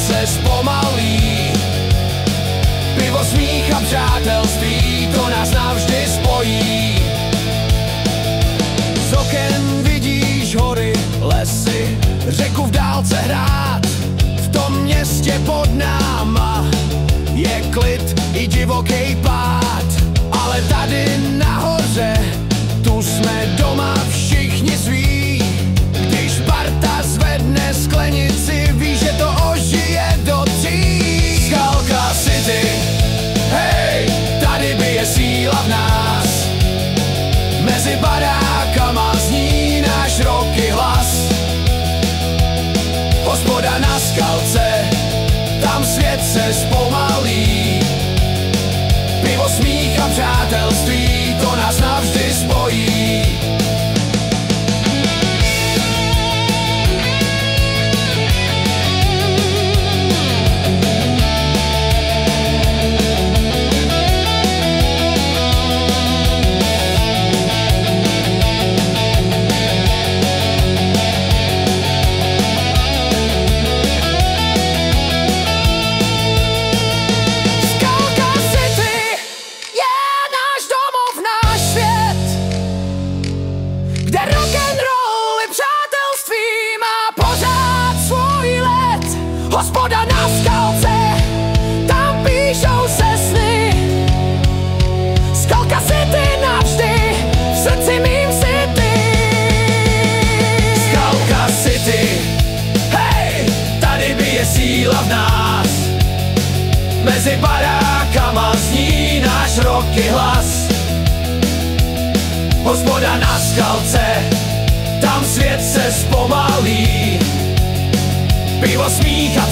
se zpomalí. Pivo, smích a přátelství, to nás navždy spojí. Z oken vidíš hory, lesy, řeku v dálce hrát. V tom městě pod náma je klid i divoký pád. Ale tady nahoře, tu jsme doma všichni sví. Když Sparta zvedne sklenici, víš, že to ožije do tří. Skalka City, hej, tady bije síla v nás. Mezi barákama zní náš roky hlas. Hospoda na Skalce, tam svět se zpomalí. Pivo, smích a přátelství, to nás navždy spojí. Hospoda na Skalce, tam píšou se sny. Skalka City navždy, v srdci mým city. Skalka City, hej, tady bije síla v nás. Mezi barákama zní náš roky hlas. Hospoda na Skalce, tam svět se zpomalí. Pivo, smích a